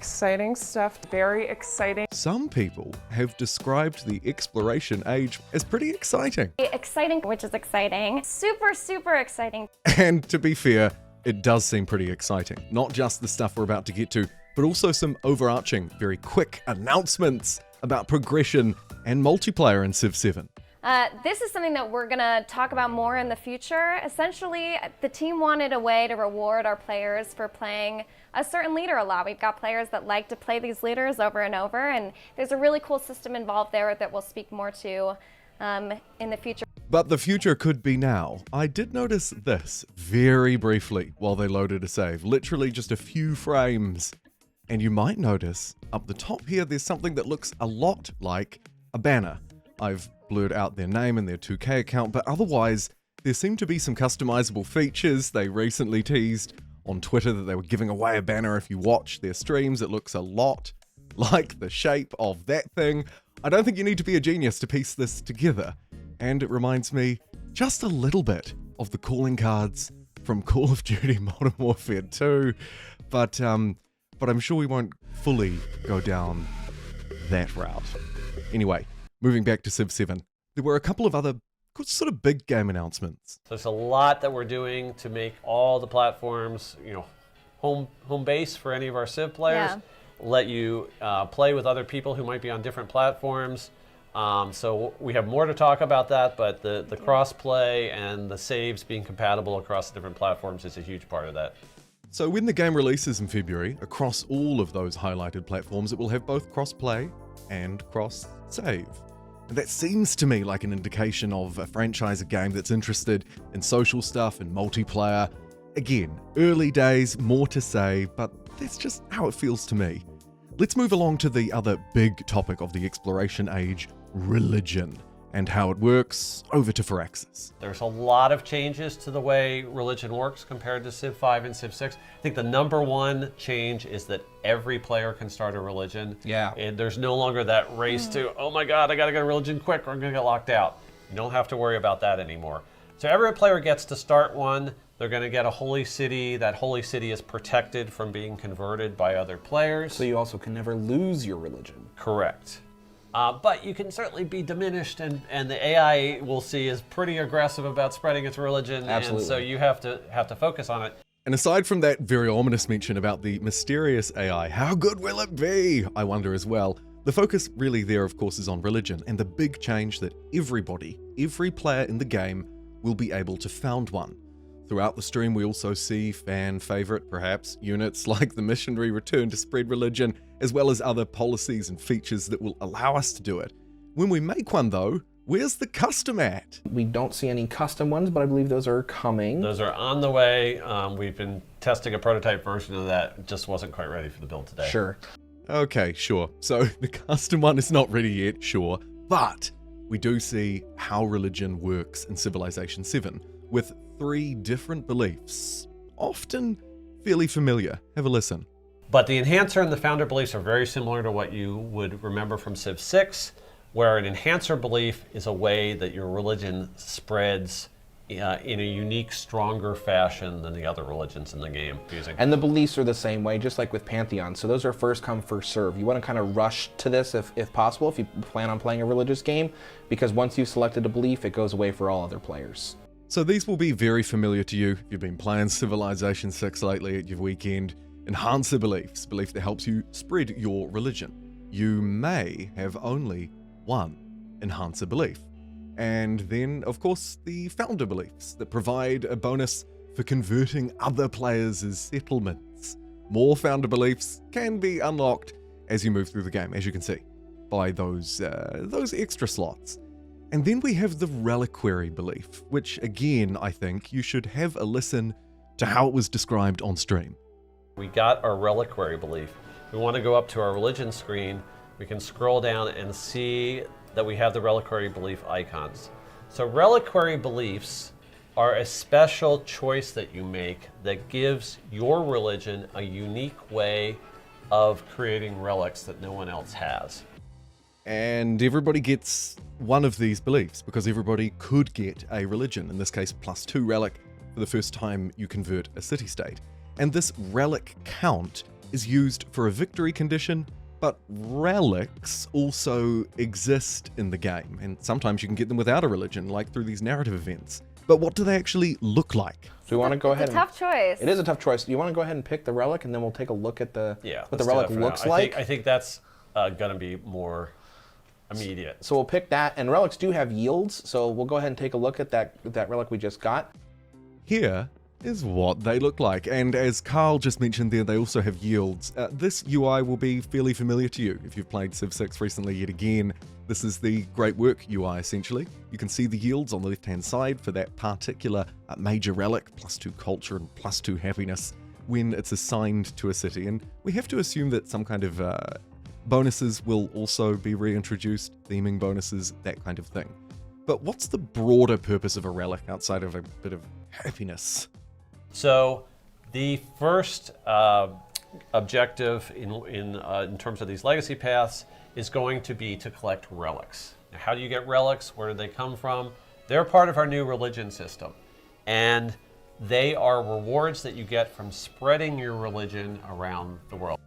Exciting stuff, very exciting. Some people have described the exploration age as pretty exciting. Exciting, which is exciting. Super, super exciting. And to be fair, it does seem pretty exciting. Not just the stuff we're about to get to, but also some overarching, very quick announcements about progression and multiplayer in Civ 7. This is something that we're gonna talk about more in the future. Essentially, the team wanted a way to reward our players for playing a certain leader a lot. We've got players that like to play these leaders over and over, and there's a really cool system involved there that we'll speak more to in the future. But the future could be now. I did notice this very briefly while they loaded a save, literally just a few frames. And you might notice up the top here, there's something that looks a lot like a banner. I've blurred out their name and their 2K account, but otherwise, there seem to be some customizable features. They recently teased on Twitter that they were giving away a banner if you watch their streams. It looks a lot like the shape of that thing. I don't think you need to be a genius to piece this together. And it reminds me just a little bit of the calling cards from Call of Duty Modern Warfare 2. But I'm sure we won't fully go down that route. Anyway, moving back to Civ 7, there were a couple of other sort of big game announcements. So there's a lot that we're doing to make all the platforms, home base for any of our Civ players. Yeah. Let you play with other people who might be on different platforms. So we have more to talk about that, but the cross-play and the saves being compatible across the different platforms is a huge part of that. So when the game releases in February, across all of those highlighted platforms, it will have both cross-play and cross-save. And that seems to me like an indication of a franchise, a game that's interested in social stuff and multiplayer. Again, early days, more to say, but that's just how it feels to me. Let's move along to the other big topic of the exploration age, religion, and how it works. Over to Firaxis. There's a lot of changes to the way religion works compared to Civ 5 and Civ 6. I think the number one change is that every player can start a religion. Yeah. And there's no longer that race to, oh my God, I gotta get a religion quick or I'm gonna get locked out. You don't have to worry about that anymore. So every player gets to start one. They're gonna get a holy city. That holy city is protected from being converted by other players. So you also can never lose your religion. Correct. But you can certainly be diminished, and the AI we'll see is pretty aggressive about spreading its religion. Absolutely. And so you have to focus on it. And aside from that very ominous mention about the mysterious AI, how good will it be? I wonder as well. The focus really there, of course, is on religion and the big change that everybody, every player in the game, will be able to found one. Throughout the stream, we also see fan favorite, perhaps, units like the missionary return to spread religion, as well as other policies and features that will allow us to do it. When we make one though, where's the custom at? We don't see any custom ones, but I believe those are coming. Those are on the way. We've been testing a prototype version of that. It just wasn't quite ready for the build today. Sure. Okay, sure. So the custom one is not ready yet, sure. But we do see how religion works in Civilization 7, with 3 different beliefs, often fairly familiar. Have a listen. But the enhancer and the founder beliefs are very similar to what you would remember from Civ 6, where an enhancer belief is a way that your religion spreads in a unique, stronger fashion than the other religions in the game. And the beliefs are the same way, just like with Pantheon. So those are first come, first serve. You want to kind of rush to this if possible, if you plan on playing a religious game, because once you've selected a belief, it goes away for all other players. So these will be very familiar to you if you've been playing Civilization 6 lately at your weekend. Enhancer beliefs, belief that helps you spread your religion. You may have only one enhancer belief. And then, of course, the founder beliefs that provide a bonus for converting other players as settlements. More founder beliefs can be unlocked as you move through the game, as you can see, by those extra slots. And then we have the reliquary belief, which again, I think you should have a listen to how it was described on stream. We got our reliquary belief. We want to go up to our religion screen. We can scroll down and see that we have the reliquary belief icons. So reliquary beliefs are a special choice that you make that gives your religion a unique way of creating relics that no one else has. And everybody gets one of these beliefs because everybody could get a religion, in this case +2 relic, for the first time you convert a city-state. And this relic count is used for a victory condition, but relics also exist in the game, and sometimes you can get them without a religion, like through these narrative events. But what do they actually look like? So we want to go ahead. It's a tough choice. It is a tough choice. Do you want to go ahead and pick the relic, and then we'll take a look at what the let's do relic that for now. looks like? I think that's going to be more immediate. So we'll pick that, and relics do have yields, so we'll go ahead and take a look at that relic we just got. Here is what they look like, and as Carl just mentioned there, they also have yields. This UI will be fairly familiar to you if you've played Civ 6 recently yet again. This is the Great Work UI essentially. You can see the yields on the left hand side for that particular major relic, +2 culture and +2 happiness when it's assigned to a city, and we have to assume that some kind of bonuses will also be reintroduced, theming bonuses, that kind of thing. But what's the broader purpose of a relic outside of a bit of happiness? So the first objective in terms of these legacy paths is going to be to collect relics. Now, how do you get relics? Where do they come from? They're part of our new religion system, and they are rewards that you get from spreading your religion around the world.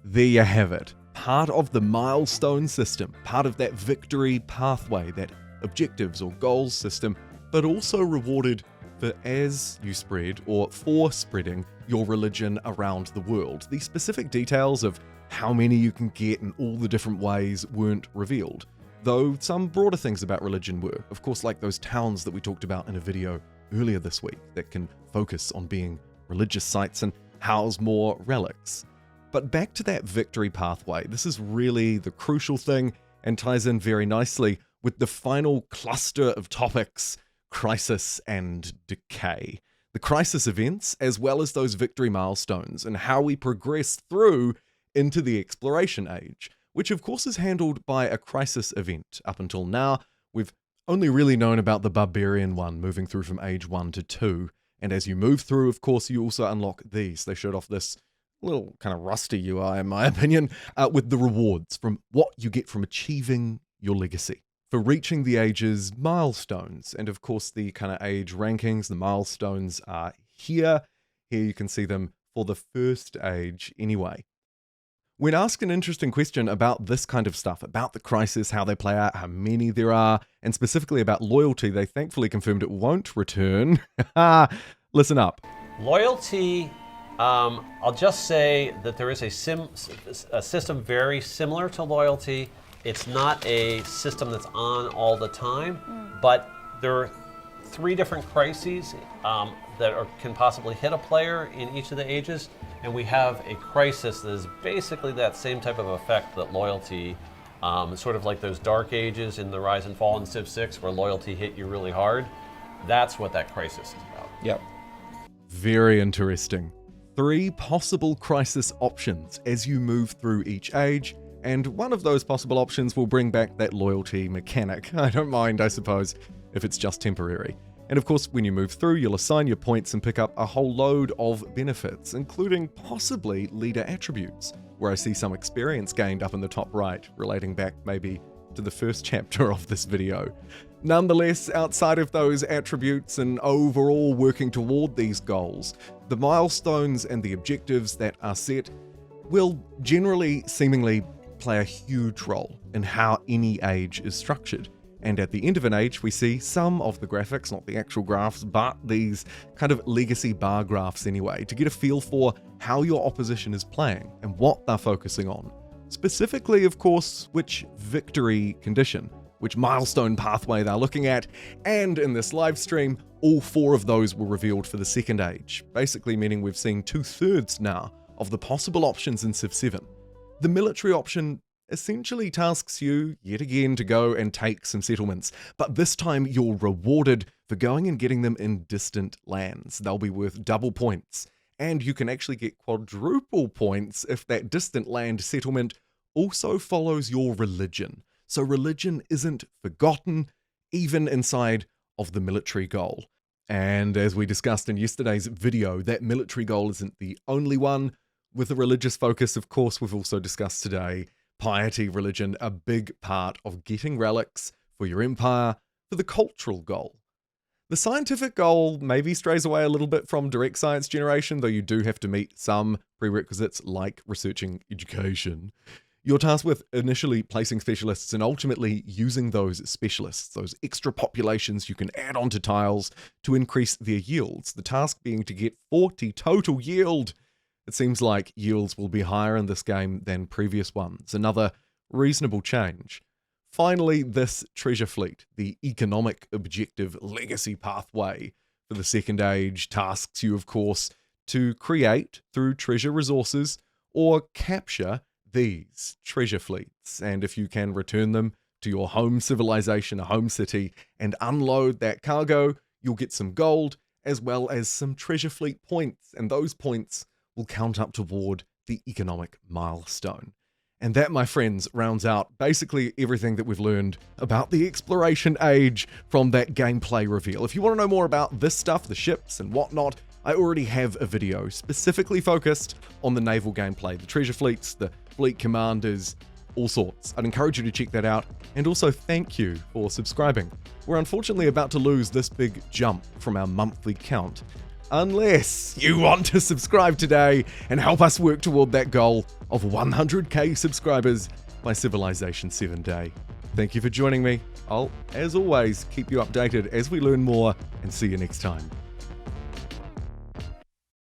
There you have it. Part of the milestone system, part of that victory pathway, that objectives or goals system, but also rewarded for as you spread or for spreading your religion around the world. The specific details of how many you can get in all the different ways weren't revealed, though some broader things about religion were. Of course, like those towns that we talked about in a video earlier this week that can focus on being religious sites and house more relics. But back to that victory pathway, this is really the crucial thing and ties in very nicely with the final cluster of topics: crisis and decay. The crisis events, as well as those victory milestones, and how we progress through into the exploration age, which of course is handled by a crisis event. Up until now, we've only really known about the barbarian one, moving through from age 1 to 2. And as you move through, of course, you also unlock these. They showed off this little kind of rusty UI, in my opinion, with the rewards from what you get from achieving your legacy. For reaching the age's milestones, and of course the kind of age rankings, the milestones are here. Here you can see them for the first age anyway. When asked an interesting question about this kind of stuff, about the crisis, how they play out, how many there are, and specifically about loyalty, they thankfully confirmed it won't return. Listen up. Loyalty, I'll just say that there is a system very similar to loyalty. It's not a system that's on all the time, but there are 3 different crises that can possibly hit a player in each of the ages, and we have a crisis that is basically that same type of effect that loyalty, sort of like those dark ages in the Rise and Fall in Civ 6 where loyalty hit you really hard. That's what that crisis is about. Yep. Very interesting. 3 possible crisis options as you move through each age, and one of those possible options will bring back that loyalty mechanic. I don't mind, I suppose, if it's just temporary. And of course, when you move through, you'll assign your points and pick up a whole load of benefits, including possibly leader attributes, where I see some experience gained up in the top right, relating back maybe to the first chapter of this video. Nonetheless, outside of those attributes and overall working toward these goals, the milestones and the objectives that are set will generally seemingly play a huge role in how any age is structured. And at the end of an age, we see some of the graphics, not the actual graphs, but these kind of legacy bar graphs anyway, to get a feel for how your opposition is playing and what they're focusing on. Specifically, of course, which victory condition, which milestone pathway they're looking at, and in this live stream, all 4 of those were revealed for the second age, basically meaning we've seen 2/3 now of the possible options in Civ 7. The military option essentially tasks you, yet again, to go and take some settlements, but this time you're rewarded for going and getting them in distant lands. They'll be worth double points, and you can actually get quadruple points if that distant land settlement also follows your religion. So religion isn't forgotten, even inside of the military goal. And as we discussed in yesterday's video, that military goal isn't the only one. With a religious focus, of course, we've also discussed today piety, religion, a big part of getting relics for your empire, for the cultural goal. The scientific goal maybe strays away a little bit from direct science generation, though you do have to meet some prerequisites like researching education. You're tasked with initially placing specialists and ultimately using those specialists, those extra populations you can add onto tiles to increase their yields. The task being to get 40 total yield. It seems like yields will be higher in this game than previous ones. Another reasonable change. Finally, this treasure fleet, the economic objective legacy pathway for the Second Age, tasks you, of course, to create through treasure resources or capture these treasure fleets. And if you can return them to your home civilization, a home city, and unload that cargo, you'll get some gold as well as some treasure fleet points. And those points will count up toward the economic milestone. And that, my friends, rounds out basically everything that we've learned about the exploration age from that gameplay reveal. If you want to know more about this stuff, the ships and whatnot, I already have a video specifically focused on the naval gameplay, the treasure fleets, the fleet commanders, all sorts. I'd encourage you to check that out. And also thank you for subscribing. We're unfortunately about to lose this big jump from our monthly count, unless you want to subscribe today and help us work toward that goal of 100k subscribers by Civilization 7 Day. Thank you for joining me. I'll, as always, keep you updated as we learn more, and see you next time.